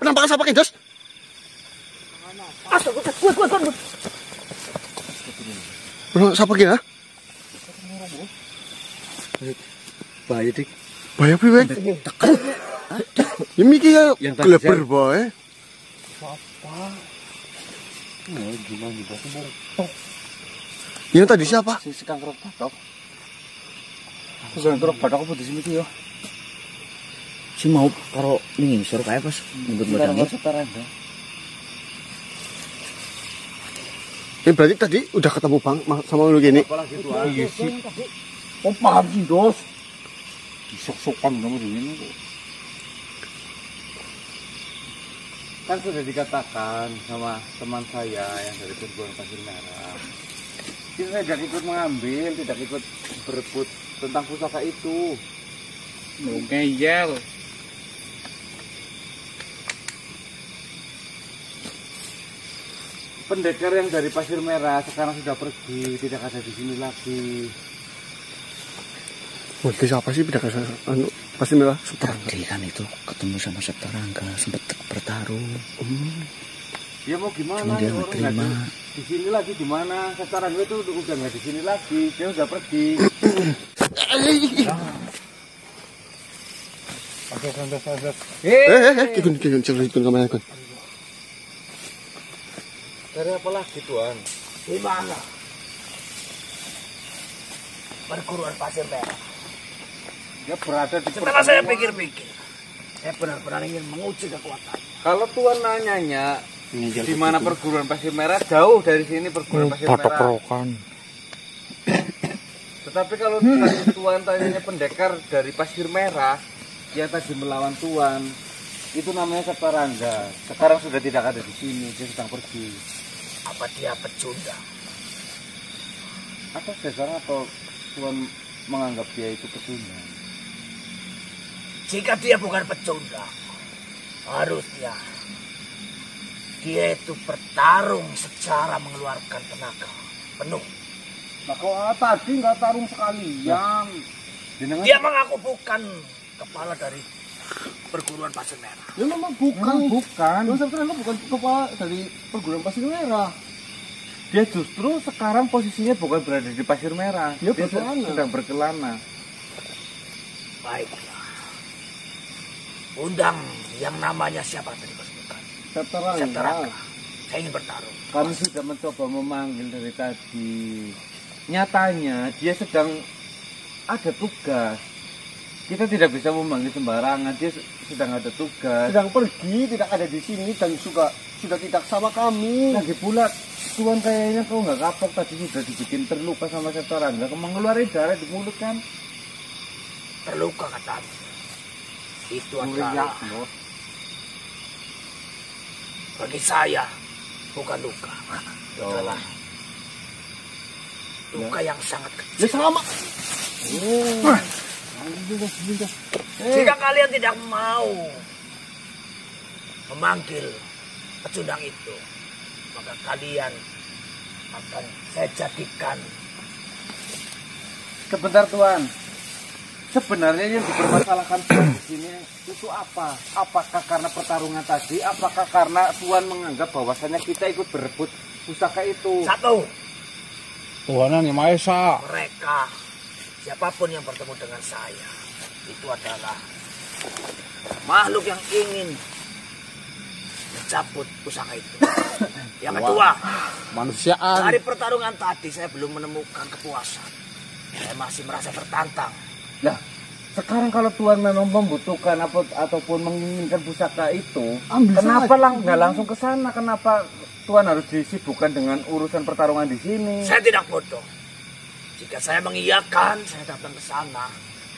penampakan siapa Dos? Astaga, kuat. Bro, siapa kira? Bahaya, Dik. Bahaya piye? Ya miki ya geleber bae. Apa? Oh, gimana nih, Bos? Yang tadi siapa? Si Kangkrok Batok. Kangkrok Batok apa di sini tuh ya? Si mau karo ning isor kae pas nyebut modalnya setaran ya. Berarti tadi udah ketemu Bang sama lu gini. Apalagi tuh iya sih. Oh, paham sih, Dos. Sok-sokan kamu di sini kok. Kan sudah dikatakan sama teman saya yang dari Perguruan Pasir Merah. Kita tidak ikut mengambil, tidak ikut berebut tentang pusaka itu. Ngeyel. Pendekar yang dari Pasir Merah sekarang sudah pergi, tidak ada di sini lagi. Berarti siapa sih pendekar Pasir Merah? Tadi kan itu ketemu sama Setarangga, sempat bertarung. Ya mau gimana? Cuma dia nggak terima. Di sini lagi di mana? Setarangga itu udah nggak di sini lagi, dia udah pergi. Oke, santai. Ikut kamera ikut. Dari apa lagi, Tuan? Di mana? Perguruan Pasir Merah. Dia berada di. Setelah saya pikir-pikir, saya benar-benar ingin menguji kekuatan. Kalau Tuan nanyanya di mana perguruan Pasir Merah, jauh dari sini perguruan Pasir Merah. Tetapi kalau Tuan tanyanya pendekar dari Pasir Merah yang tadi melawan Tuan, itu namanya Setarangga. Sekarang sudah tidak ada di sini, dia sedang pergi. Apa dia pecundang? Atau sekarang atau Tuan menganggap dia itu pecundang? Jika dia bukan pecundang, harusnya dia itu bertarung secara mengeluarkan tenaga penuh. Nah, kok tadi nggak tarung sekalian? Dia mengaku bukan kepala dari Perguruan Pasir Merah. Ya memang bukan. Mas Setarangga bukan kepala dari Perguruan Pasir Merah. Dia justru sekarang posisinya bukan berada di Pasir Merah. Dia sedang berkelana. Baiklah. Undang yang namanya siapa tadi disebutkan? Setarangga. Saya ingin bertarung. Kami sudah mencoba memanggil dari tadi. Nyatanya dia sedang ada tugas. Kita tidak bisa memanggil sembarangan. Dia sedang ada tugas. Sedang pergi, tidak ada di sini dan sudah tidak sama kami. Lagi pula Tuan kayaknya kau nggak kapok tadi sudah dibikin terluka sama Setarangga. Mengeluarkan darah di mulut kan? Terluka katamu. Itu adalah bagi saya bukan luka. Itu adalah luka yang sangat kecil. Ya sama. Jika kalian tidak mau memanggil pecundang itu, maka kalian akan saya jadikan. Sebentar Tuan. Sebenarnya yang dipermasalahkan Tuan di sini itu apa? Apakah karena pertarungan tadi? Apakah karena Tuan menganggap bahwasannya kita ikut berebut pusaka itu? Satu. Tuhan yang Maha Esa. Mereka, siapapun yang bertemu dengan saya, itu adalah makhluk yang ingin mencabut pusaka itu. Yang kedua, Manusiaan. dari pertarungan tadi saya belum menemukan kepuasan. Saya masih merasa tertantang. Nah, sekarang kalau Tuhan memang membutuhkan ataupun menginginkan pusaka itu, kenapa nggak langsung ke sana? Kenapa Tuhan harus disibukkan dengan urusan pertarungan di sini? Saya tidak bodoh. Jika saya mengiyakan, saya datang ke sana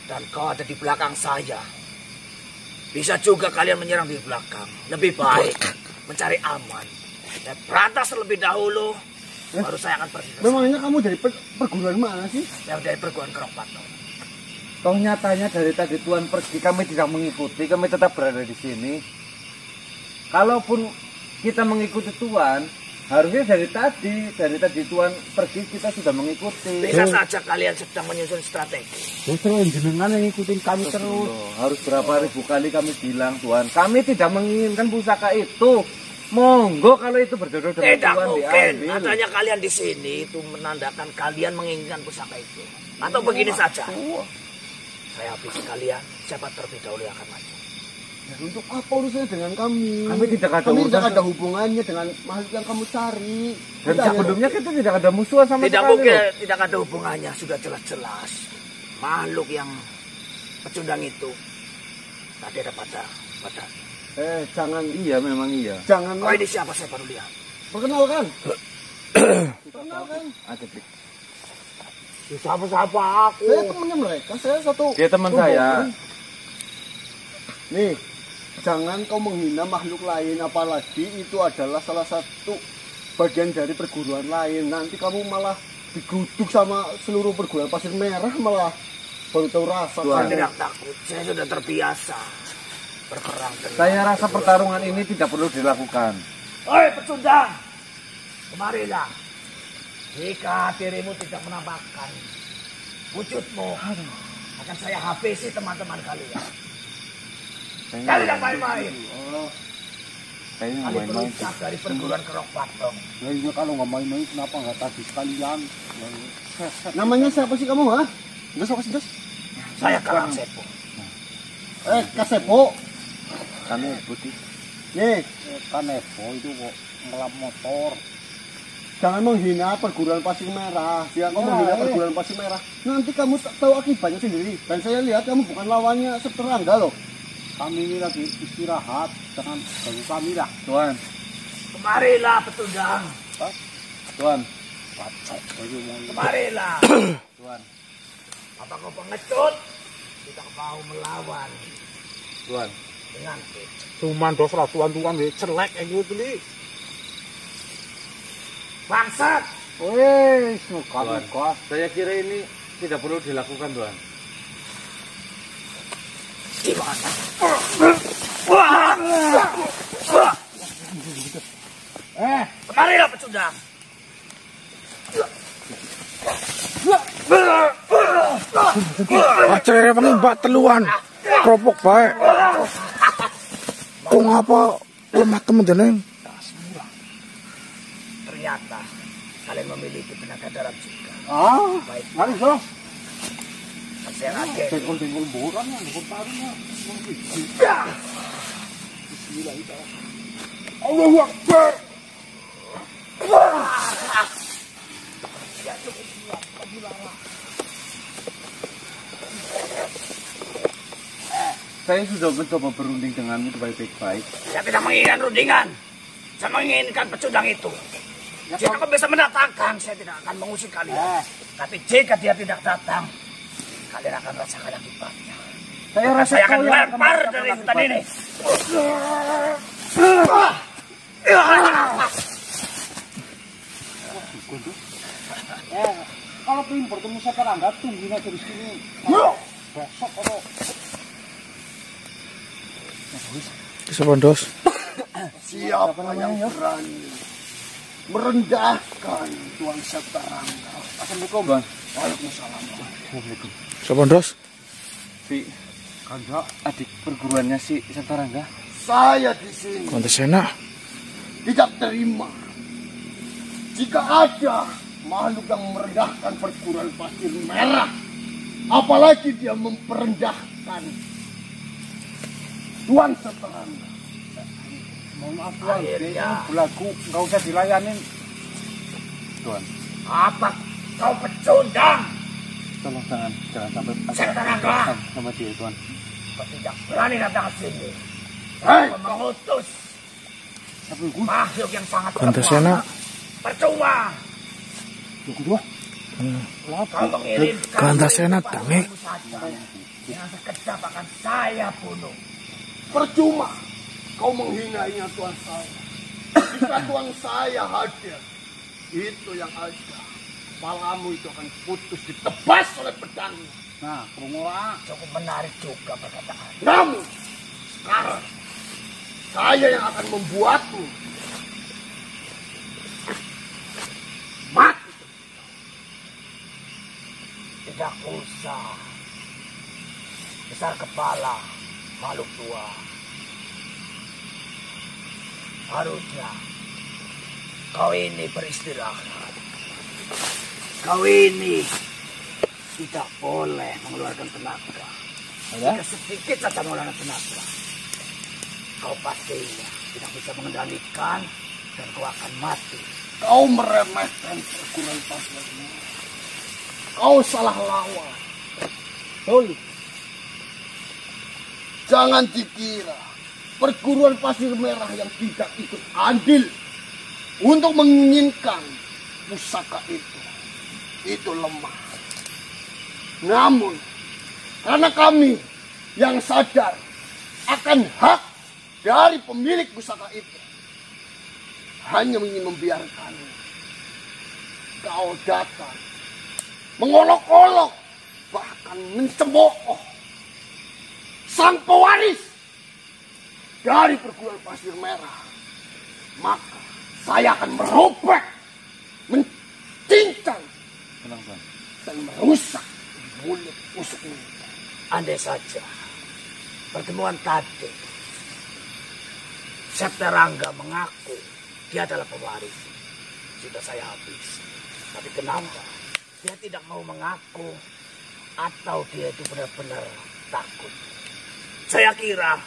dan kau ada di belakang saya. Bisa juga kalian menyerang di belakang. Lebih baik mencari aman. Saya berantas terlebih dahulu, baru saya akan pergi ke sana. Memangnya kamu dari perguruan mana sih? Yang dari perguruan Kerok Batok. Toh nyatanya dari tadi Tuhan pergi, kami tidak mengikuti, kami tetap berada di sini. Kalaupun kita mengikuti Tuhan, Harusnya dari tadi Tuan pergi kita sudah mengikuti. Bisa saja kalian sedang menyusun strategi. Terus jenengan yang ngikutin kami terus. Harus berapa ribu kali kami bilang Tuan, kami tidak menginginkan pusaka itu. Monggo kalau itu berjodoh dengan Tidak Tuan mungkin. diambil. Adanya kalian di sini itu menandakan kalian menginginkan pusaka itu. Atau begini saja. Saya habisi kalian. Siapa terlebih dahulu yang akan maju. Ya, untuk apa urusannya dengan kami? Kami tidak ada Kami urusan. tidak ada hubungannya dengan makhluk yang kamu cari. Dan sebelumnya kita tidak ada musuhan sama Tidak sekali. mungkin, loh. tidak ada hubungannya. Sudah jelas-jelas. Makhluk yang pecundang itu tadi ada pada. Jangan, iya memang iya. Jangan. Oh, ini siapa saya baru lihat. Perkenalkan. Perkenalkan. Ada Dik. Siapa aku? Saya temannya mereka. Saya satu. Dia teman saya. Nih, jangan kau menghina makhluk lain, apalagi itu adalah salah satu bagian dari perguruan lain. Nanti kamu malah digutuk sama seluruh perguruan pasir merah, malah baru tahu rasa. Saya tidak takut, saya sudah terbiasa berperang. Saya rasa pertarungan ini tidak perlu dilakukan. Oi pecundang, kemarilah. Jika dirimu tidak menampakkan wujudmu, akan saya habisi teman-teman kalian. Kalian tidak main-main. Kayaknya Kalian main-main. berucap dari perguruan Kerok Patong. Nah, ini kalau nggak main-main, kenapa nggak tadi sekalian? Namanya siapa sih kamu, ha? Gas apa sih, Gas? Saya Karang Sepo. Kasepo. Kami putih. Nih, Kanepo itu kok ngelap motor. jangan menghina perguruan pasir merah. Jika kamu menghina perguruan pasir merah, nanti kamu tahu akibatnya sendiri. Dan saya lihat kamu bukan lawannya Seterangga loh. Kami ini lagi istirahat, jangan ganggu kami lah. Tuan, Kemarilah pecundang. Tuan, Kemarilah. Tuan, Apa kau pengecut? Tidak mau melawan Tuan. denganku. Cuman dos rasuan tuan celek itu tadi. Bangsat. Wes, Tuan, muka-muka. saya kira ini tidak perlu dilakukan, Tuan. Gimana? Kemarilah pecundang. Acere pengimbak teluan. Propok baik. Kok ngapa lemah temen jeneng? Ternyata kalian memiliki tenaga dalam juga. Baik, Mari so. saya raden. Dengkul boran ya, dengkul taruh ya. Allahu Akbar. Saya sudah mencoba berunding denganmu baik-baik. Saya tidak menginginkan rundingan. Saya menginginkan pecundang itu. Jika kau bisa mendatangkan, saya tidak akan mengusir kalian. Tapi jika dia tidak datang, kalian akan rasakan akibatnya. Saya Maka rasa saya akan kau yang lempar dari hutan ini. Kalau pengen bertemu Seterangga, tungguin aja di sini. Besok kalau Sepondos. Siapa yang berani merendahkan Tuan Seterangga? Assalamualaikum, Bang. Waalaikumsalam. Sepondos. Si Kanda, adik perguruannya si Seterangga. Saya di sini Kontes enak. tidak terima jika ada makhluk yang merendahkan perguruan pasir merah, apalagi dia memperendahkan Tuan Seterangga. mohon maaf tuan, Akhirnya. ini belagu nggak usah dilayanin. Tuan, Apa kau pecundang? tolong jangan sampai Seterangga. sama dia, Tuan. Kau tidak berani datang ke sini. Hei, Kau mengutus makhluk yang sangat Kontes lemah. enak. Percuma. Kau mengirimkan Kontes enak, Dami. dengan sekejap akan saya bunuh. percuma kau menghinainya Tuan saya. Jika Tuan saya hadir, itu yang ada. Kepalamu itu akan putus ditebas oleh pedangnya. Nah, kerungola. Cukup menarik juga perkataan. Namun, sekarang saya yang akan membuatmu Tidak usah besar kepala makhluk tua. Harusnya kau ini beristirahat. Kau ini tidak boleh mengeluarkan tenaga. Jika sedikit saja mengeluarkan tenaga, kau pastinya tidak bisa mengendalikan dan kau akan mati. Kau meremehkan perguruan pasir merah. Kau salah lawan. Jangan dikira perguruan pasir merah yang tidak ikut andil untuk menginginkan pusaka itu lemah. Namun karena kami yang sadar akan hak dari pemilik pusaka itu, hanya ingin membiarkan kau datang mengolok-olok, bahkan mencemooh sang pewaris dari perguruan pasir merah, maka saya akan merobek, mencincang dan merusak mulut busuk ini. Andai saja pertemuan tadi Seterangga mengaku dia adalah pewaris, sudah saya habis. Tapi kenapa dia tidak mau mengaku, atau dia itu benar-benar takut? Saya kira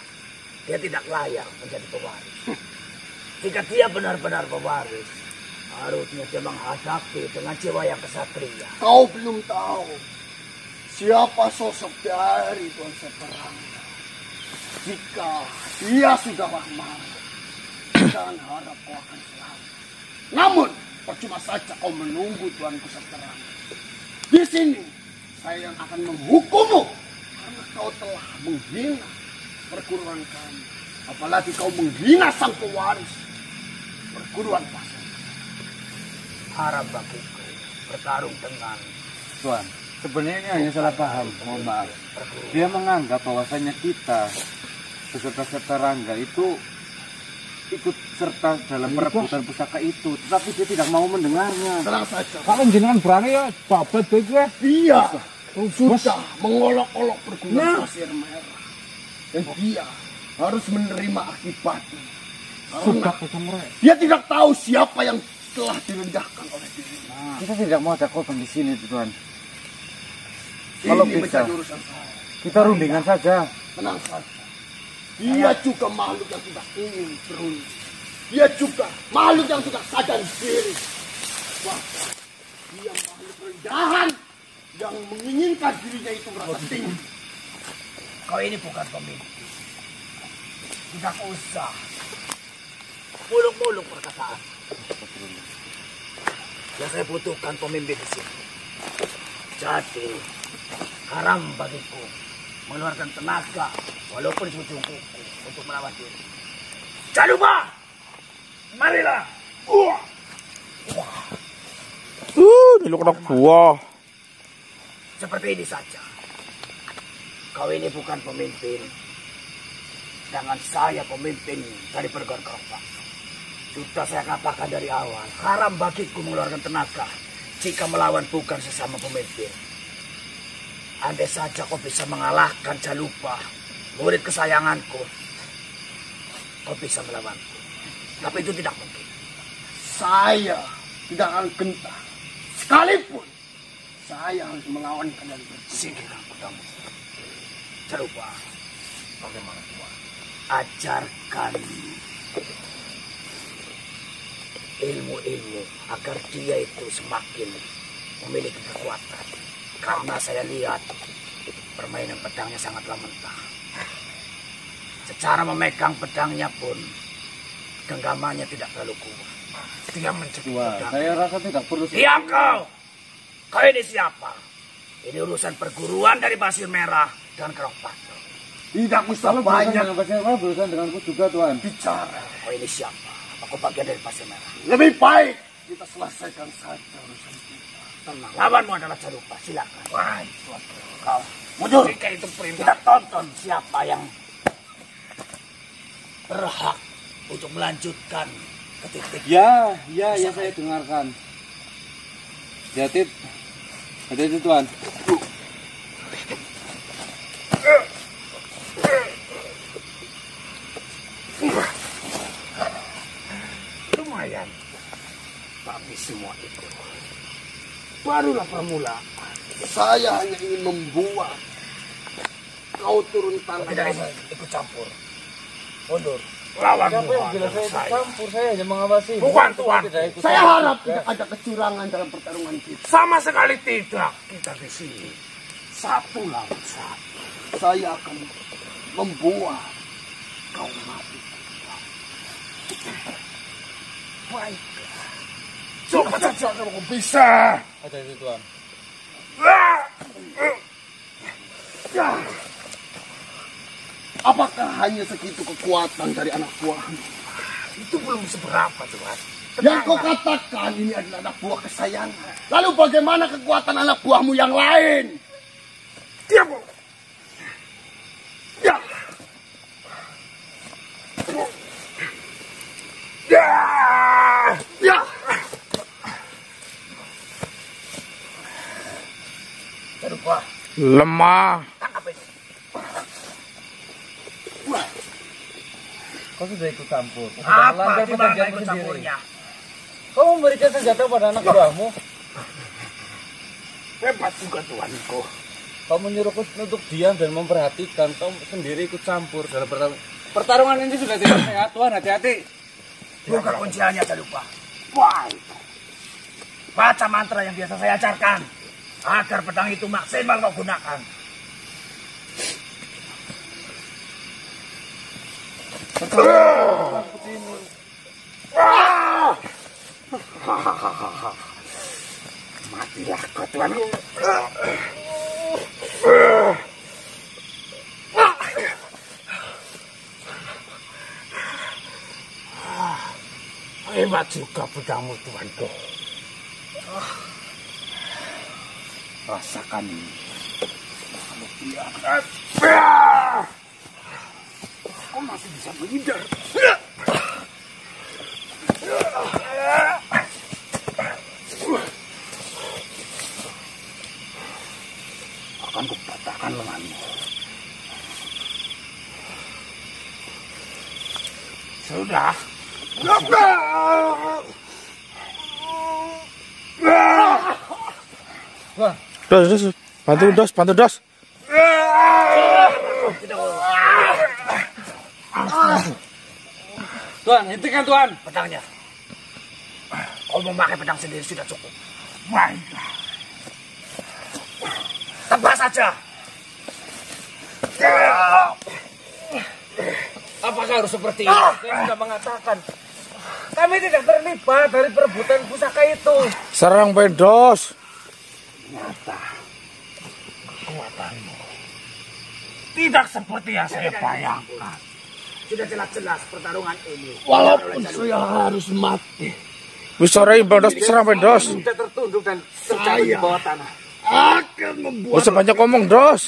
dia tidak layak menjadi pewaris. Jika dia benar-benar pewaris, harusnya dia menghadapi dengan jiwa yang kesatria. Kau belum tahu siapa sosok dari Tuan Seterangga. Jika dia sudah marah, jangan harap kau akan selamat. Namun percuma saja kau menunggu Tuanku Seterangga. Di sini saya yang akan menghukummu karena kau telah menghina perguruan kami. Apalagi kau menghina sang pewaris perguruan pasir. Haram bagiku bertarung dengan Tuan, sebenarnya ini hanya salah paham, mohon maaf. Dia menganggap bahwasanya kita beserta Seterangga itu ikut serta dalam perebutan pusaka itu, tetapi dia tidak mau mendengarnya. Tenang saja. Kalau jenengan berani ya babat bae kowe. Dia sudah mengolok-olok perguruan pasir merah. Dan dia harus menerima akibatnya. Sudah kocong rek. Dia tidak tahu siapa yang telah direndahkan oleh dirinya. Kita tidak mau ada korban di sini, Tuan. Kalau Kalau bisa, menjadi urusan saya. kita rundingan saja. Tenang saja. Dia juga makhluk yang tidak ingin berunding. Dia juga makhluk yang tidak sadar diri. Bahkan dia makhluk rendahan yang menginginkan dirinya itu merasa tinggi. kau ini bukan pemimpin. Tidak usah muluk-muluk perkataan. Yang saya butuhkan pemimpin di sini. Jadi haram bagiku mengeluarkan tenaga walaupun ujung kuku untuk melawan diri. Jangan lupa, marilah. Diluk-luk buah. Seperti ini saja. Kau ini bukan pemimpin. Sedangkan saya pemimpin dari perguruan Kerobak. Sudah saya katakan dari awal, haram bagiku mengeluarkan tenaga jika melawan bukan sesama pemimpin. Andai saja kau bisa mengalahkan Jalupa, murid kesayanganku, kau bisa melawanku. Tapi itu tidak mungkin. Saya tidak akan gentar. Sekalipun saya harus melawan kalian berdua. Sini aku kamu. Jalupa, bagaimana tuan? Ajarkan ilmu-ilmu agar dia itu semakin memiliki kekuatan. Karena saya lihat permainan pedangnya sangatlah mentah. Secara memegang pedangnya pun genggamannya tidak terlalu kuat. Dia mencekik pedang. Saya rasa tidak perlu. Diam kau! Kau ini siapa? Ini urusan perguruan dari Pasir Merah dan Kerobak. Tidak usah Kalau banyak berurusan denganku juga, Tuan. bicara. Kau ini siapa? Aku bagian dari Pasir Merah. Lebih baik kita selesaikan saja urusan kita. Tenang. Lawanmu adalah Jalupa. Silakan. Wah, Kau mundur. Jika itu perintah, kita tonton siapa yang berhak untuk melanjutkan ke titik. Ya, saya dengarkan. Jadi, itu Tuan. semua itu barulah permulaan. Saya hanya ingin membuat kau turun tangan. Tidak ingin ikut campur. Mundur. Lawan Siapa yang bilang saya ikut campur? Saya hanya mengawasi. Bukan Tuan. Saya harap tidak ada kecurangan dalam pertarungan kita. Sama sekali tidak. Kita di sini satu lawan satu. Saya akan membuat kau mati. Baiklah. Coba saja kalau kau bisa. Ada itu Tuan. Apakah hanya segitu kekuatan dari anak buahmu? Itu belum seberapa, Tuan. Yang kau katakan ini adalah anak buah kesayangan. Lalu bagaimana kekuatan anak buahmu yang lain? Diam. Ya. Ya. Ya. Terlupa. Lemah. Tangkap ini. Kau sudah ikut campur. Kau sudah Apa melanggar di mana perjanjian ikut sendiri. campurnya? Kau memberikan senjata pada anak buahmu. Hebat juga tuanku. Kau menyuruhku untuk diam dan memperhatikan. Kau sendiri ikut campur dalam pertarungan ini sudah tidak sehat. Tuan, hati-hati. Buka kunciannya, jangan lupa. Baik. Baca mantra yang biasa saya ajarkan. Agar pedang itu maksimal kau gunakan. Matilah kau tuanku. Hebat juga pedangmu tuanku. Rasakan ini. Kau masih bisa menghindar. Akan kupatahkan lenganmu. Sudah. Tuan, Dos. Bantu dos. Tuan, hentikan Tuan. Pedangnya. Kau memakai pedang sendiri sudah cukup. Baiklah. Tebas saja. Apakah harus seperti ini? Saya sudah mengatakan. Kami tidak terlibat dari perebutan pusaka itu. Serang Pendos. Nyata. Kekuatanmu tidak seperti yang saya bayangkan. Sudah jelas-jelas pertarungan ini. Walaupun saya harus mati, Wis sore Pendos serang Pendos. Sudah tertunduk dan terjatuh di bawah tanah. akan membuat Wis banyak ngomong Dos.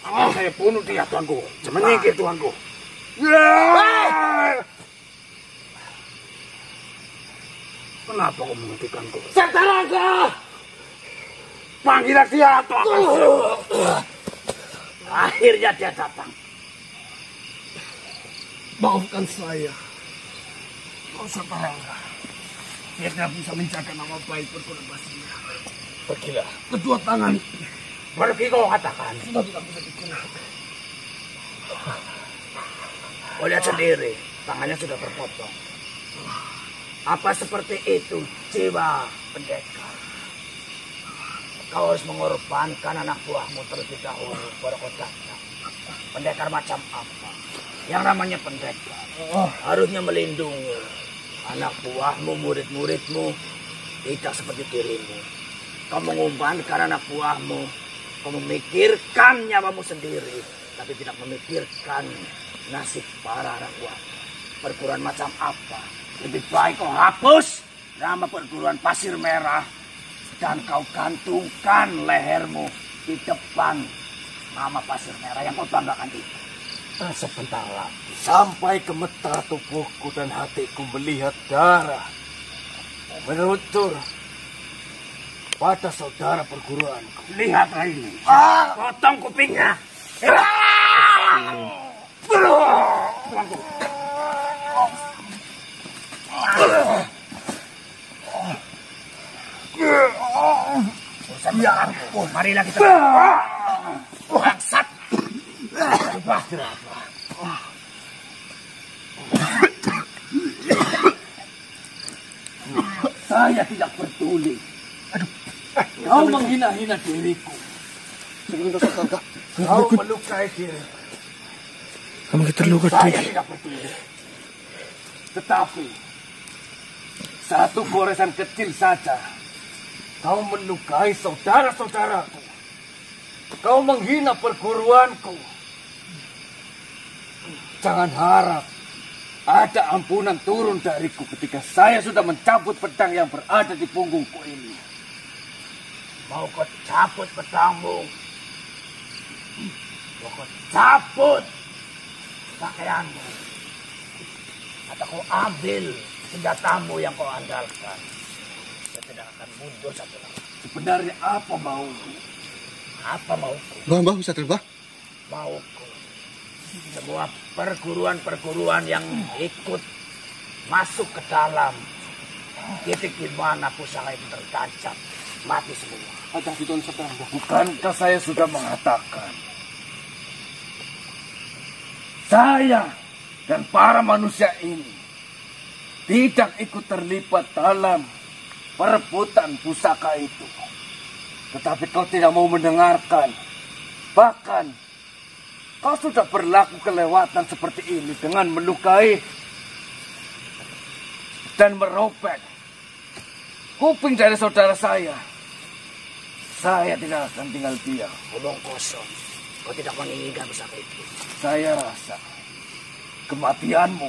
Saya bunuh dia, tuanku. Menyingkir, tuanku. Kenapa kau menghentikanku? Sataraga. Panggilan dia, tuanku. Akhirnya dia datang. Maafkan saya. Kau Sataraga. Dia tidak bisa menjaga nama baik perguruan Basir. Pergilah. Kedua tangan Pergi kau katakan. sudah tidak bisa digunakan. Kau lihat sendiri, tangannya sudah terpotong. Apa seperti itu jiwa pendekar? Kau harus mengorbankan anak buahmu terlebih dahulu baru kau datang. Pendekar macam apa? Yang namanya pendekar harusnya melindungi anak buahmu, murid-muridmu, tidak seperti dirimu. Kau mengumpankan anak buahmu, kau memikirkan nyawamu sendiri, tapi tidak memikirkan nasib para anak buahmu. Perguruan macam apa? Lebih baik kau hapus nama perguruan Pasir Merah dan kau gantungkan lehermu di depan nama Pasir Merah yang kau banggakan itu. Sebentar lagi Sampai gemetar tubuhku dan hatiku melihat darah menutur pada saudara perguruanku. lihatlah ini. Potong kupingnya. ampun. Marilah kita. Bangsat. Saya tidak peduli. Kau menghina-hina diriku. Kau melukai diri. Kamu terluka Saya dik. tidak peduli. Tetapi satu goresan kecil saja kau melukai saudara-saudaraku. Kau menghina perguruanku. Jangan harap ada ampunan turun dariku ketika saya sudah mencabut pedang yang berada di punggungku ini. Mau kau cabut pedangmu? Mau kau cabut pakaianmu? Atau kau ambil senjatamu yang kau andalkan? Saya tidak akan mundur satu lagi. Sebenarnya apa maumu? Apa mauku? Mbah, bisa terbang? Mauku. Semua perguruan-perguruan yang ikut masuk ke dalam titik di mana pusaka itu tertancap, mati semua. Ada di Tuan Seterangga. Bukankah saya sudah mengatakan saya dan para manusia ini tidak ikut terlibat dalam perebutan pusaka itu. Tetapi kau tidak mau mendengarkan. Bahkan kau sudah berlaku kelewatan seperti ini dengan melukai dan merobek kuping dari saudara saya. Saya tidak akan tinggal diam. Omong kosong. Kau tidak menginginkan pusaka itu. Saya rasa kematianmu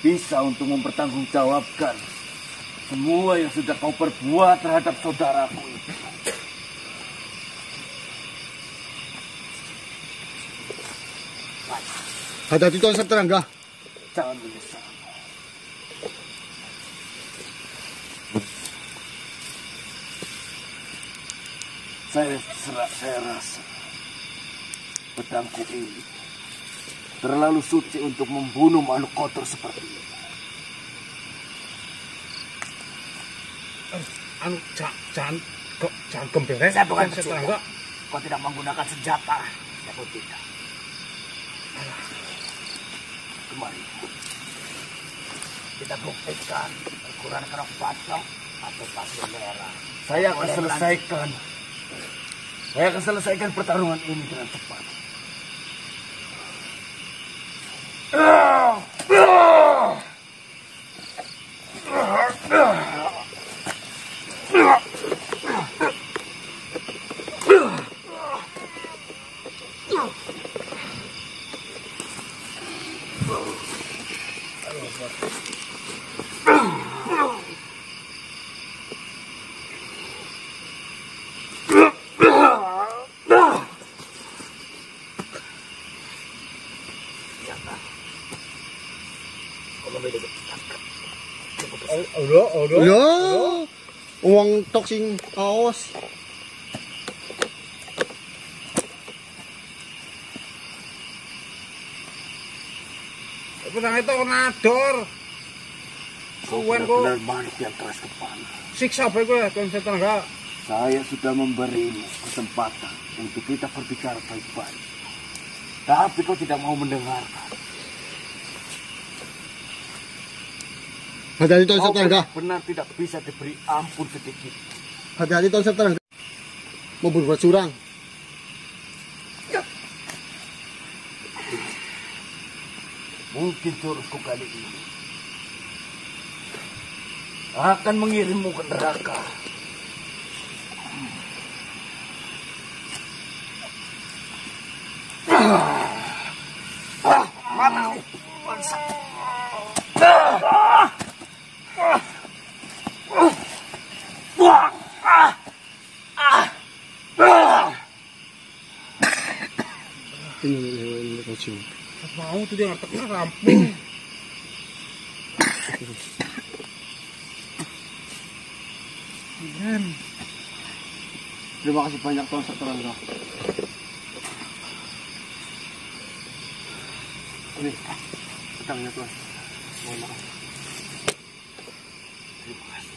bisa untuk mempertanggungjawabkan semua yang sudah kau perbuat terhadap saudaraku itu. Hati-hati Tuan Seterangga. Jangan menyesal. Saya rasa pedangku ini terlalu suci untuk membunuh makhluk kotor seperti ini. Jangan gembeleng. Saya bukan Seterangga. Kau tidak menggunakan senjata. Ya kau tidak. Kemari. Kita buktikan ukuran kerok bacok atau pasir merah. Saya akan selesaikan pertarungan ini dengan cepat. Lho, wong tok sing aos. Pedang itu nador. Suwen kok. Benar manik yang keras kepala. Siksa apa gue Tuan Seterangga? Saya sudah memberimu kesempatan untuk kita berbicara baik-baik. Tapi kau tidak mau mendengarkan. Hati-hati Tuan Kau Seterangga. benar tidak bisa diberi ampun sedikit. Hati-hati Tuan Seterangga. Mau berbuat curang. Mungkin jurusku kali ini akan mengirimmu ke neraka. Mati. Bangsat. Ini kocing. Mau tuh dia ngerteknya rampung. Terima kasih banyak Tuan Seterangga. Ini pedangnya Tuan. Mohon maaf. Terima kasih.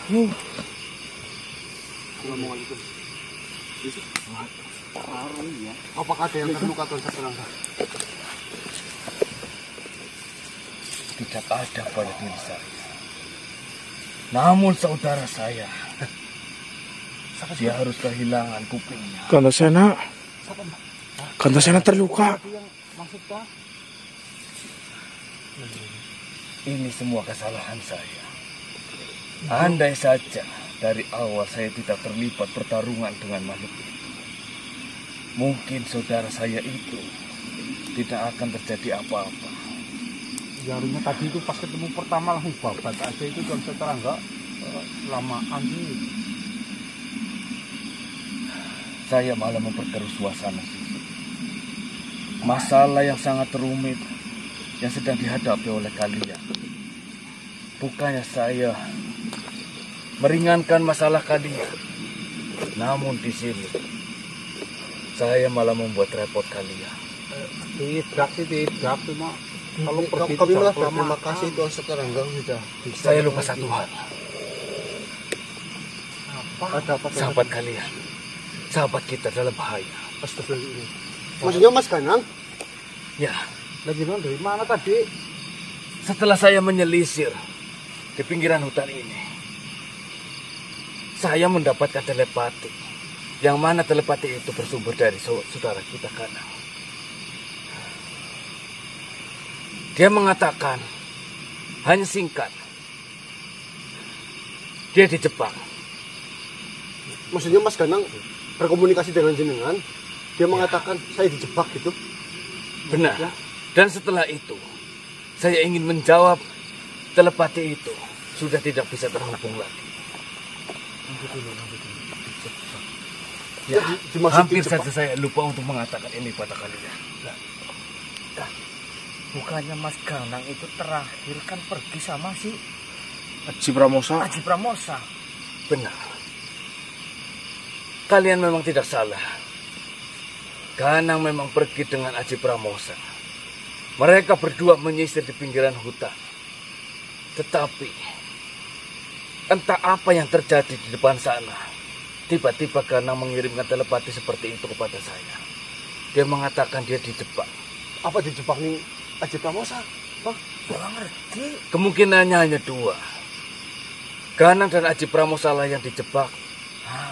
Assalamualaikum. Apakah ada yang terluka Tuan Satrangga? Tidak ada pada diri saya. Namun saudara saya, dia harus kehilangan kupingnya. Kantasena terluka. Ini semua kesalahan saya. Andai saja dari awal saya tidak terlibat pertarungan dengan makhluk itu, mungkin saudara saya itu tidak akan terjadi apa-apa. Ya harusnya tadi itu pas ketemu pertama langsung babat aja itu Tuan Satrangga. Lamaan sih. Saya malah memperkeruh suasana sih. Masalah yang sangat rumit yang sedang dihadapi oleh kalian. Bukannya saya meringankan masalah kalian, namun di sini saya malah membuat repot kalian. Tidak cuma kalau pergi Kami malah sudah berterima kasih Tuan Satrangga sudah bisa. Saya lupa satu hal. Ada apa? Sahabat kalian, sahabat kita dalam bahaya. Astagfirullahaladzim. Maksudnya Mas Ganang? Ya, lagi dari mana tadi? setelah saya menyelisir di pinggiran hutan ini, saya mendapatkan telepati. Yang mana telepati itu bersumber dari saudara kita Ganang. Dia mengatakan, hanya singkat, dia dijebak. Maksudnya Mas Ganang berkomunikasi dengan jenengan, dia mengatakan saya dijebak gitu. Benar. Dan setelah itu, saya ingin menjawab telepati itu sudah tidak bisa terhubung lagi. Ya, hampir saja saya lupa untuk mengatakan ini pada kalian. Bukannya Mas Ganang itu terakhir kan pergi sama si Aji Pramosa. Aji Pramosa. Benar. Kalian memang tidak salah. Ganang memang pergi dengan Aji Pramosa. Mereka berdua menyisir di pinggiran hutan. Tetapi entah apa yang terjadi di depan sana. Tiba-tiba Ganang mengirimkan telepati seperti itu kepada saya. Dia mengatakan dia dijebak. Apa dijebak nih Aji Pramosa? Bang, Kurang ngerti. Kemungkinannya hanya dua. Ganang dan Aji Pramosa lah yang dijebak.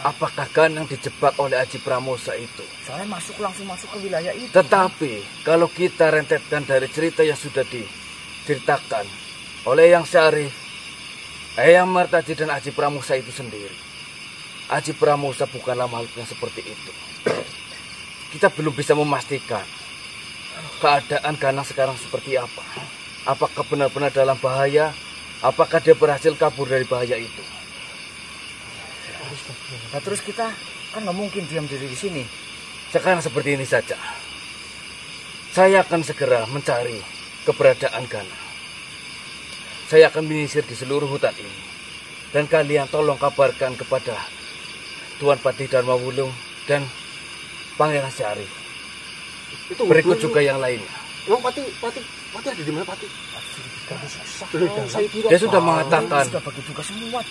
Apakah Ganang dijebak oleh Aji Pramosa itu? Soalnya langsung masuk ke wilayah itu. Tetapi kalau kita rentetkan dari cerita yang sudah diceritakan oleh Yang Syarif, Eyang Martaji dan Aji Pramosa itu sendiri, Aji Pramosa bukanlah makhluk yang seperti itu. Kita belum bisa memastikan keadaan Ganang sekarang seperti apa. Apakah benar-benar dalam bahaya? Apakah dia berhasil kabur dari bahaya itu? Nah terus kita kan nggak mungkin diam diri di sini. Sekarang seperti ini saja. Saya akan segera mencari keberadaan Ganang. Saya akan menyisir di seluruh hutan ini. Dan kalian tolong kabarkan kepada Tuan Patih Dharma Wulung dan Pangeran Syarif. itu Berikut juga yang lainnya. Emang Pati ada di mana Pati? Dia sudah mengatakan,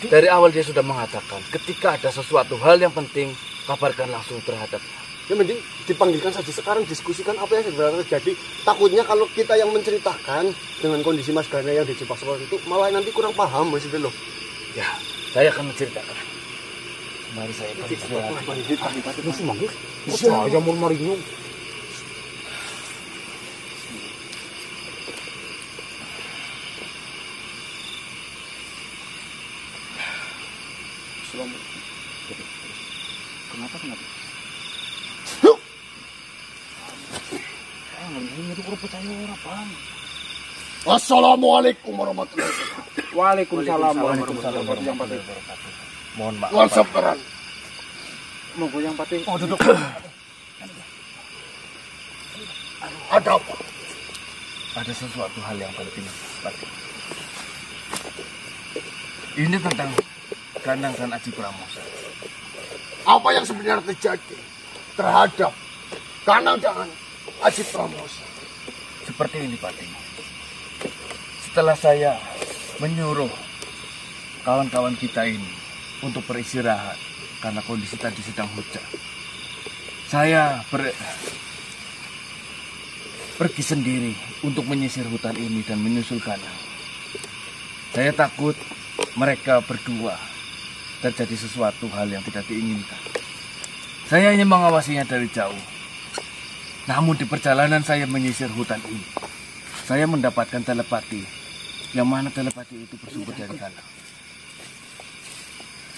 dari awal dia sudah mengatakan, ketika ada sesuatu hal yang penting, kabarkan langsung terhadapnya. Ya mending dipanggilkan saja sekarang, diskusikan apa yang sebenarnya terjadi. Takutnya kalau kita yang menceritakan dengan kondisi Mas Gana yang dijebak seperti itu, malah nanti kurang paham Mas itu loh. Ya, saya akan menceritakan. Mari saya Saya mau marinyung. Kenapa? Ini tuh percaya orang, Bang. Assalamualaikum warahmatullahi wabarakatuh. Waalaikumsalam. Mohon maaf. Tuan Sabtaran. Monggo yang pati. Oh, duduk. Ada apa? Ada sesuatu hal yang penting. Ini tentang Ganang dan Aji Pramosa. Apa yang sebenarnya terjadi terhadap Ganang dan Aji Pramosa? Seperti ini, Patih. Setelah saya menyuruh kawan-kawan kita ini untuk beristirahat karena kondisi tadi sedang hujan. Saya pergi sendiri untuk menyisir hutan ini dan menyusul Ganang. Saya takut mereka berdua terjadi sesuatu hal yang tidak diinginkan. Saya hanya mengawasinya dari jauh. Namun di perjalanan saya menyisir hutan ini, saya mendapatkan telepati, yang mana telepati itu bersumber dari Ganang.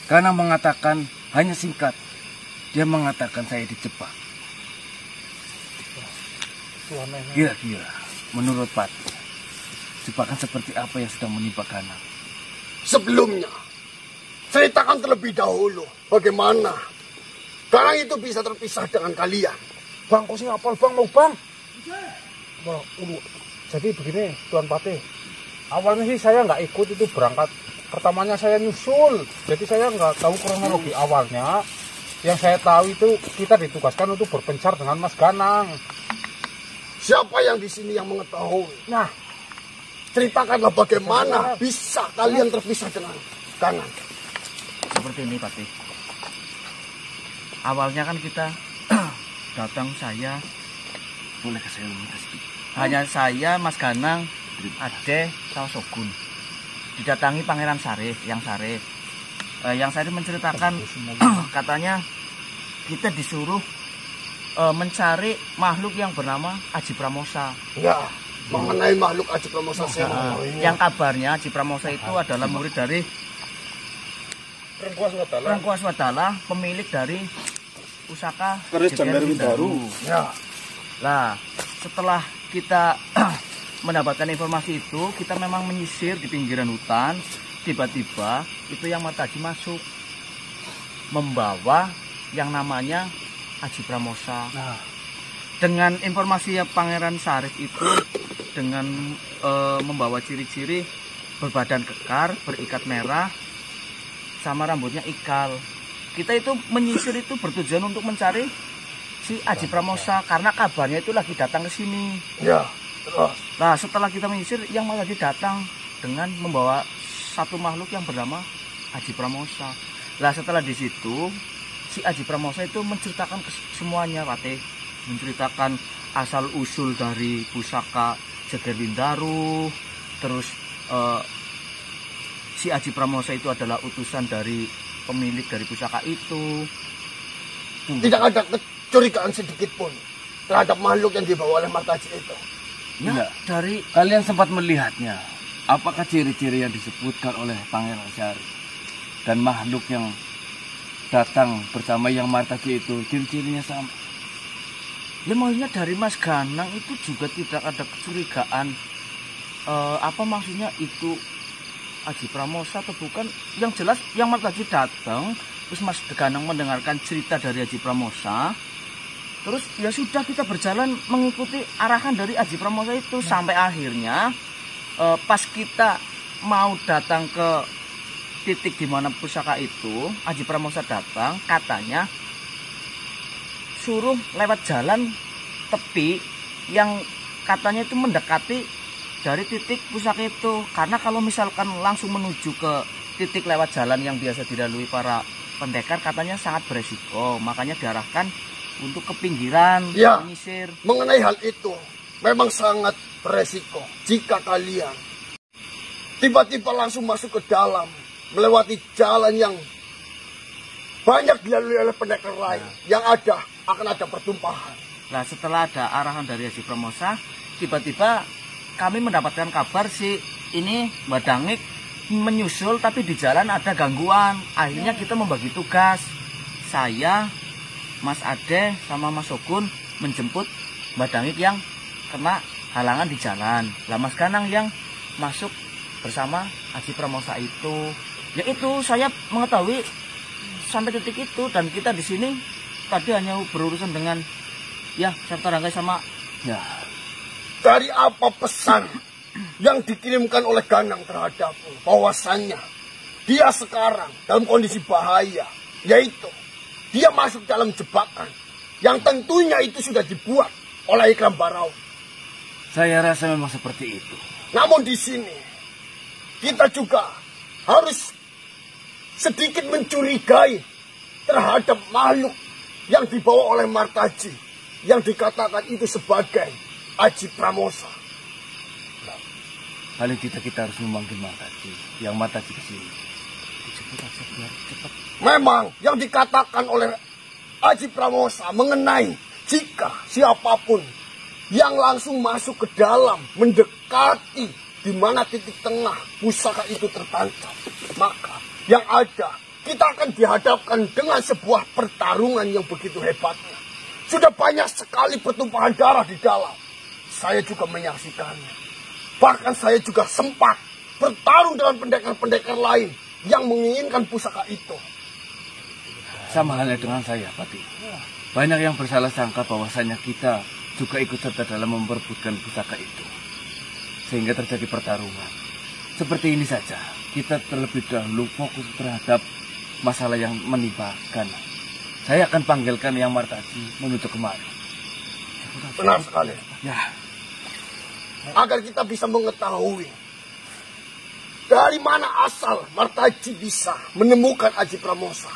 Ganang mengatakan hanya singkat, dia mengatakan saya dijebak. Kira-kira menurut Pati, jebakan seperti apa yang sedang menimpa Ganang? Sebelumnya, ceritakan terlebih dahulu bagaimana Ganang itu bisa terpisah dengan kalian. Bang, kok sih ngapal bang, mau bang? Jadi begini, Tuan Patih. Awalnya sih saya nggak ikut itu berangkat. Pertamanya saya nyusul, jadi saya nggak tahu kronologi awalnya. Yang saya tahu itu kita ditugaskan untuk berpencar dengan Mas Ganang. Siapa yang di sini yang mengetahui? Nah, Ceritakanlah bagaimana bisa kalian terpisah dengan Ganang. Seperti ini, Patih. Awalnya kan kita datang, saya boleh ke saya hanya saya, Mas Ganang, Ade, sama Sogun. Didatangi Pangeran Sarif, yang Sarif menceritakan katanya kita disuruh mencari makhluk yang bernama Aji Pramosa. Ya, mengenai makhluk Aji Pramosa yang kabarnya Aji Pramosa itu adalah murid dari Rengkuas Wadala, pemilik dari pusaka Jeger Windaru. Ya. Lah, setelah kita mendapatkan informasi itu, kita memang menyisir di pinggiran hutan. Tiba-tiba itu yang Mataji masuk membawa yang namanya Aji Pramosa. Nah, dengan informasi Pangeran Sarif itu, dengan membawa ciri-ciri berbadan kekar, berikat merah, sama rambutnya ikal. Kita itu menyisir itu bertujuan untuk mencari si Aji Pramosa karena kabarnya itu lagi datang ke sini. Ya, terus. Nah, setelah kita menyisir, yang lagi datang dengan membawa satu makhluk yang bernama Aji Pramosa. Nah, setelah di situ si Aji Pramosa itu menceritakan semuanya, Patih. Menceritakan asal usul dari pusaka Jeger Windaru, terus si Aji Pramosa itu adalah utusan dari pemilik dari pusaka itu. Tidak ada kecurigaan sedikit pun terhadap makhluk yang dibawa oleh Mataji itu. Ya, dari kalian sempat melihatnya. Apakah ciri-ciri yang disebutkan oleh Pangeran Syarif dan makhluk yang datang bersama yang Mataji itu ciri-cirinya sama? Ya, maksudnya dari Mas Ganang itu juga tidak ada kecurigaan. Apa maksudnya itu Aji Pramosa atau bukan? Yang jelas yang Mataji datang, terus Mas Ganang mendengarkan cerita dari Aji Pramosa. Terus ya sudah, kita berjalan mengikuti arahan dari Aji Pramosa itu sampai akhirnya pas kita mau datang ke titik di mana pusaka itu, Aji Pramosa datang, katanya suruh lewat jalan tepi yang katanya itu mendekati dari titik pusaka itu, karena kalau misalkan langsung menuju ke titik lewat jalan yang biasa dilalui para pendekar katanya sangat beresiko, makanya diarahkan untuk ke pinggiran Ya, menyisir. mengenai hal itu memang sangat beresiko jika kalian tiba-tiba langsung masuk ke dalam melewati jalan yang banyak dilalui oleh pendekar lain. Yang ada akan ada pertumpahan. Nah, setelah ada arahan dari Aji Pramosa, tiba-tiba kami mendapatkan kabar si ini Mbak Dangik menyusul, tapi di jalan ada gangguan. Akhirnya kita membagi tugas. Saya, Mas Ade, sama Mas Sogun menjemput Mbak Dangik yang kena halangan di jalan. Lah, Mas Ganang yang masuk bersama Aji Pramosa itu. Yaitu saya mengetahui sampai titik itu, dan kita di sini tadi hanya berurusan dengan ya Sabta Rangkai sama ya. Dari apa pesan yang dikirimkan oleh Ganang terhadapmu, bahwasannya dia sekarang dalam kondisi bahaya, yaitu dia masuk dalam jebakan yang tentunya itu sudah dibuat oleh Ikram Barau. Saya rasa memang seperti itu. Namun di sini kita juga harus sedikit mencurigai terhadap makhluk yang dibawa oleh Martaji, yang dikatakan itu sebagai Aji Pramosa. Paling tidak kita harus memanggil Martaji, yang Martaji ke sini. Dijemput aja biar cepat. Memang yang dikatakan oleh Aji Pramosa mengenai jika siapapun yang langsung masuk ke dalam, mendekati di mana titik tengah pusaka itu tertancap, maka yang ada kita akan dihadapkan dengan sebuah pertarungan yang begitu hebatnya. Sudah banyak sekali pertumpahan darah di dalam. Saya juga menyaksikannya. Bahkan saya juga sempat bertarung dengan pendekar-pendekar lain yang menginginkan pusaka itu. Sama halnya dengan saya, Pati. Banyak yang bersalah sangka bahwasanya kita juga ikut serta dalam memperebutkan pusaka itu. Sehingga terjadi pertarungan. Seperti ini saja, kita terlebih dahulu fokus terhadap masalah yang menimbakan. Saya akan panggilkan yang Martaji menuju kemari. Benar sekali. Ya. Agar kita bisa mengetahui dari mana asal Martaji bisa menemukan Aji Pramosa.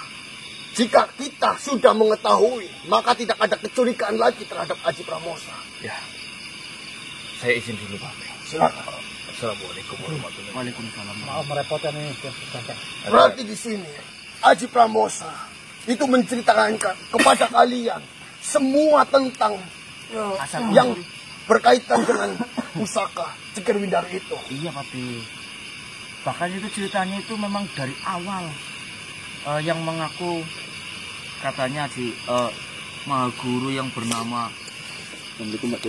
Jika kita sudah mengetahui, maka tidak ada kecurigaan lagi terhadap Aji Pramosa. Ya. Saya izin dulu, Pak. Silakan. Assalamualaikum warahmatullahi wabarakatuh. Waalaikumsalam. Maaf merepotkan ini. Berarti di sini Aji Pramosa itu menceritakan kepada kalian semua tentang yang berkaitan dengan pusaka Ceker Windar itu. Iya, Pati. Bahkan itu ceritanya itu memang dari awal yang mengaku katanya si mahal guru yang bernama Assalamualaikum, Pak.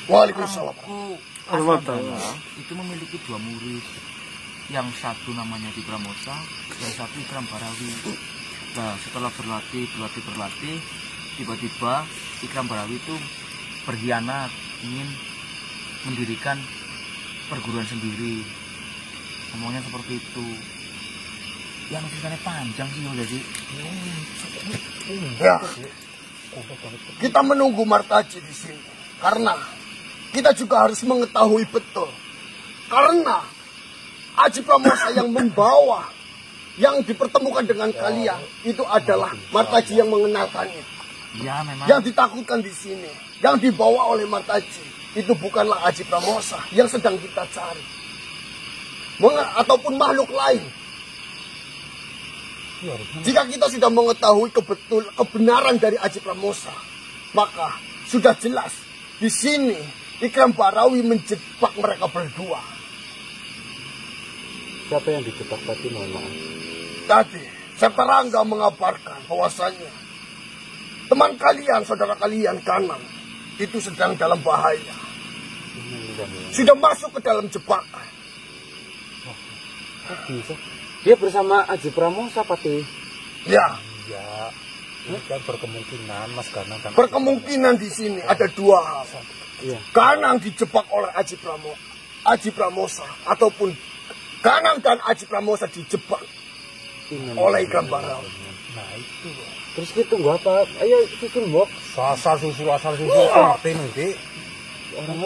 Waalaikumsalam. Aswadana itu memiliki dua murid. Yang satu namanya Aji Pramosa, yang satu Ikram Barawi. Nah, setelah berlatih, tiba-tiba Ikram Barawi itu berkhianat, ingin mendirikan perguruan sendiri. Ngomongnya seperti itu. Yang ceritanya panjang sih, jadi. Ya. Kita menunggu Martaji di sini karena kita juga harus mengetahui betul. Karena Aji Pramosa yang membawa, yang dipertemukan dengan kalian itu adalah Martaji yang mengenalkannya. Ya, memang. Yang ditakutkan di sini, yang dibawa oleh Martaji itu bukanlah Aji Pramosa yang sedang kita cari, ataupun makhluk lain. Jika kita sudah mengetahui kebenaran dari Aji Pramosa, maka sudah jelas di sini Ikram Barawi menjebak mereka berdua. Siapa yang dijebak tadi, mohon maaf? Tadi Seperangga mengabarkan bahwasanya teman kalian, saudara kalian Kanang itu sedang dalam bahaya. Sudah masuk ke dalam jebakan. Kok bisa? Dia bersama Aji Pramosa, Pati. Ya, Ya, ini kan berkemungkinan Mas Ganang kan. berkemungkinan di sini ada dua hal. Iya. Kanang dijebak oleh Aji Pramosa, ataupun Kanang dan Aji Pramosa dijebak oleh Ikram Barawi. Nah itu. Terus kita tunggu apa? Ayo susun bok. Asal susul ngerti nanti.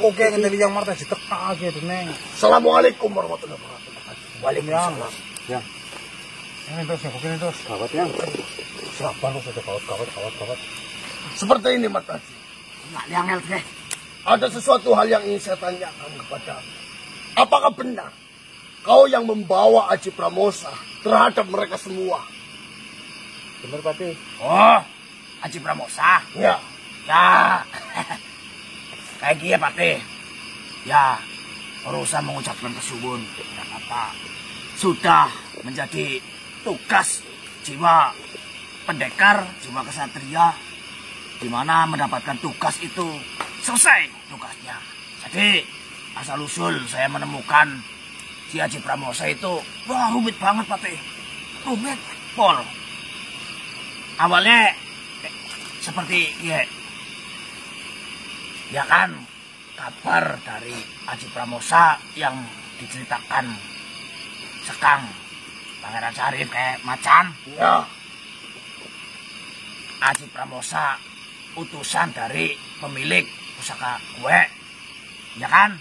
Oke, ngene yang Martaji teka aja tuh neng. Assalamualaikum warahmatullahi wabarakatuh. Waalaikumsalam. Ya, Ini terus ya, ini terus. gawat yang. Sabar lu saja kawat. Seperti ini Martaji. Nggak diangel, deh. Ada sesuatu hal yang ingin saya tanyakan kepadamu. Apakah benar kau yang membawa Aji Pramosa terhadap mereka semua? Bener, Pati. Oh, Aji Pramosa. Ya. Ya. Kayak gini, Pati. Ya, urusan mengucapkan kesuwun. Tidak apa-apa. Sudah menjadi tugas jiwa pendekar, jiwa kesatria, di mana mendapatkan tugas itu selesai tugasnya. Jadi asal usul saya menemukan si Aji Pramosa itu, wah rumit banget Pati, rumit pol. Awalnya seperti ya kan kabar dari Aji Pramosa yang diceritakan Sekang Pangeran Syarif kayak macan. Ya. Aji Pramosa utusan dari pemilik pusaka kue, ya kan?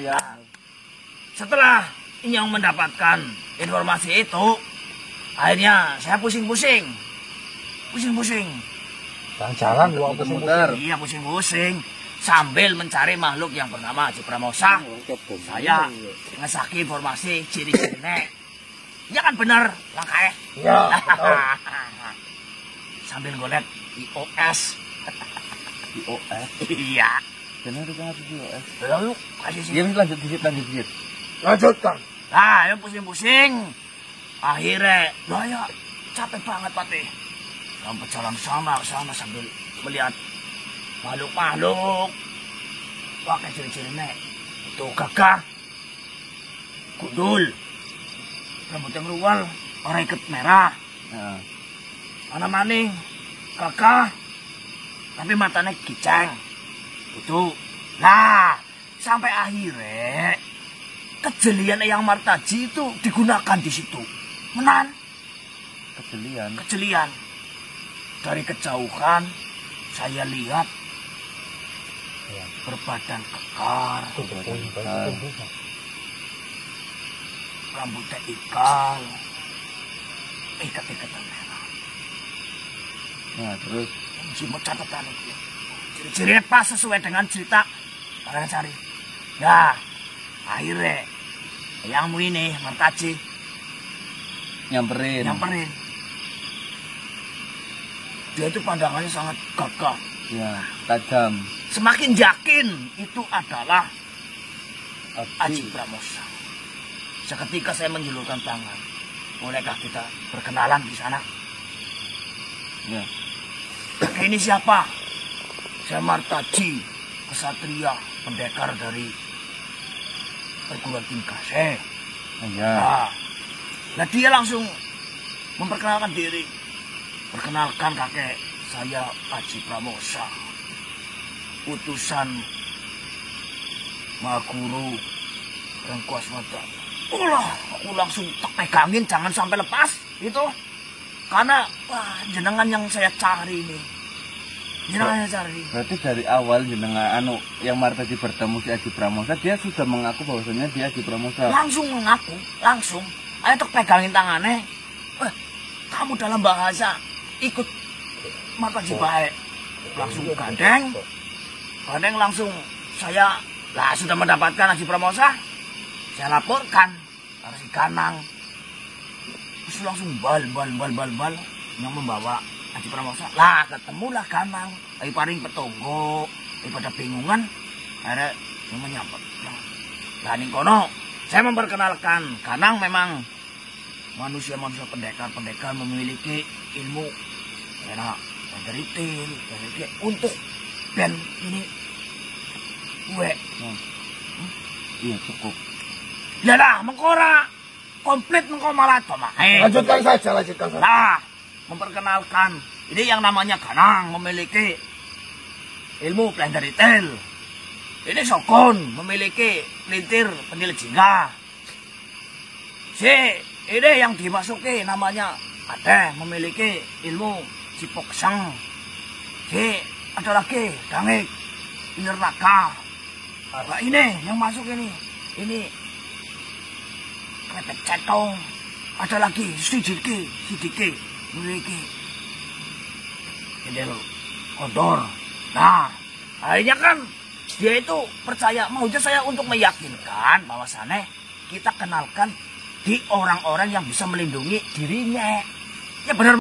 Ya. Setelah yang mendapatkan informasi itu, Akhirnya saya pusing-pusing. Jalan gua pusing-pusing. Iya, pusing-pusing. Sambil mencari makhluk yang bernama Haji Pramosa. Saya ngesaki informasi ciri-cirinya. Ya kan bener, langkahnya. Iya. Sambil ngeliat IOS. IOS. Iya. Kenapa IOS? Lalu kasih sini. Iya, lanjut dikit. Lanjutkan. Nah, yang pusing-pusing. Akhirnya, ya capek banget Patih. Dalam berjalan sama sambil melihat makhluk-makhluk. Pakai ciri-cirinya. Itu gagah. Gundul. Rambut yang luwal. Orang ikat merah. Nah, Mana maning. Gagah. Tapi matanya giceng. Itu. Nah, sampai akhirnya kejelian Eyang Martaji itu digunakan di situ. Menan. Kejelian. Dari kejauhan saya lihat berbadan kekar, rambutnya ikal, ikat-ikatan merah. nah terus Jimut catatan itu. Ciri-cirinya pas sesuai dengan cerita orang cari. Nah, akhirnya Eyangmu ini Martaji nyamperin. Dia itu pandangannya sangat gagah. Ya, tajam. Semakin yakin itu adalah Haji Pramosa. Seketika saya menjulurkan tangan. Bolehkah kita berkenalan di sana? Ya. Kakek ini siapa? Saya Martaji, kesatria, pendekar dari perguruan Tingkase. Ya. Nah, dia langsung memperkenalkan diri. Perkenalkan kakek, saya Haji Pramosa, utusan Mahaguru Rengkuas Mata. Aku langsung tak pegangin, jangan sampai lepas itu. Karena jenengan yang saya cari ini. Jenengan yang cari. Berarti dari awal jenengan yang Martaji bertemu si Haji Pramosa, dia sudah mengaku bahwasanya dia Haji Pramosa. Langsung mengaku, langsung. Ayo tak pegangin tangannya. Kamu dalam bahasa ikut Martaji baik. Langsung gandeng langsung saya sudah mendapatkan Haji Pramosa. Saya laporkan harus Ganang. Terus langsung bal yang membawa Haji Pramosa. Ketemulah Ganang. Tapi paling petonggo, daripada bingungan, akhirnya yang menyambut. Ning kono, saya memperkenalkan Ganang memang manusia-manusia pendekar memiliki ilmu enak dari til untuk band ini gue. Iya cukup. Lah mengkora komplit mengko malah Lanjutkan saja. Nah, memperkenalkan ini yang namanya Ganang memiliki ilmu dari til. Ini Sokon memiliki pelintir pentil jingga. Ini yang dimasuki namanya ada memiliki ilmu cipoksang. Ada lagi dangik ineraka. Ini yang masuk ini krepet cetong. Ada lagi sidiki memiliki pendel kondor. Nah, akhirnya kan dia itu percaya maunya saya untuk meyakinkan bahwasannya kita kenalkan di orang-orang yang bisa melindungi dirinya. Ya benar.